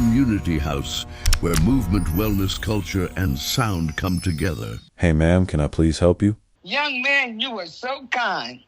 Kem Unity House, where movement, wellness, culture, and sound come together. Hey, ma'am, can I please help you? Young man, you are so kind.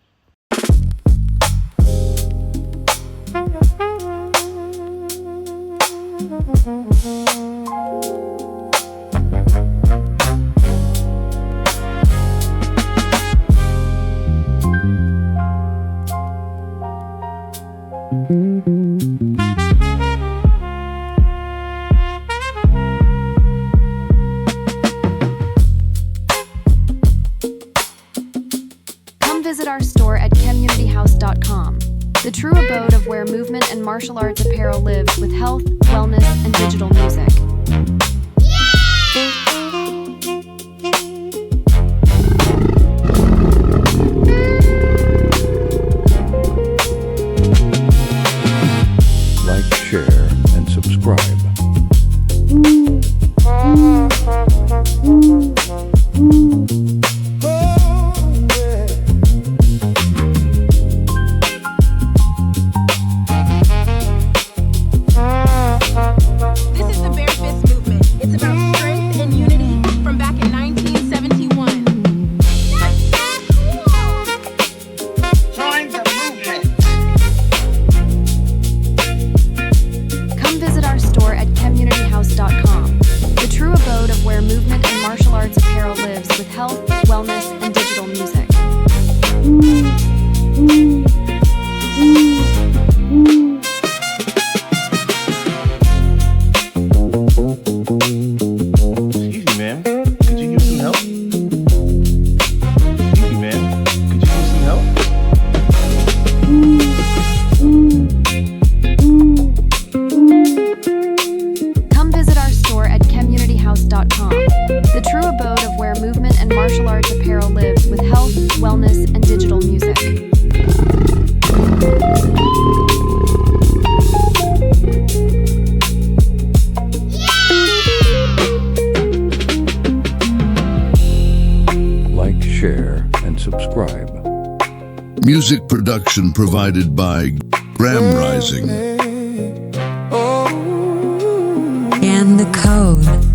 Come visit our store at KemUnityHouse.com, the true abode of where movement and martial arts apparel lives with health, wellness, and digital music. Like, share, and subscribe. This is the Bare Fist movement. It's about strength and unity from back in 1971. Join the movement. Come visit our store at KemUnityHouse.com, the true abode of where movement and martial arts apparel lives with health, wellness, and digital music. Excuse me, ma'am. Could you use some help? Excuse me, ma'am. Could you use some help? Come visit our store at KemUnityHouse.com, the true abode of where movement and martial arts apparel lives with health, wellness, and digital music. Like, share, and subscribe. Music production provided by Graham Rising. And the code.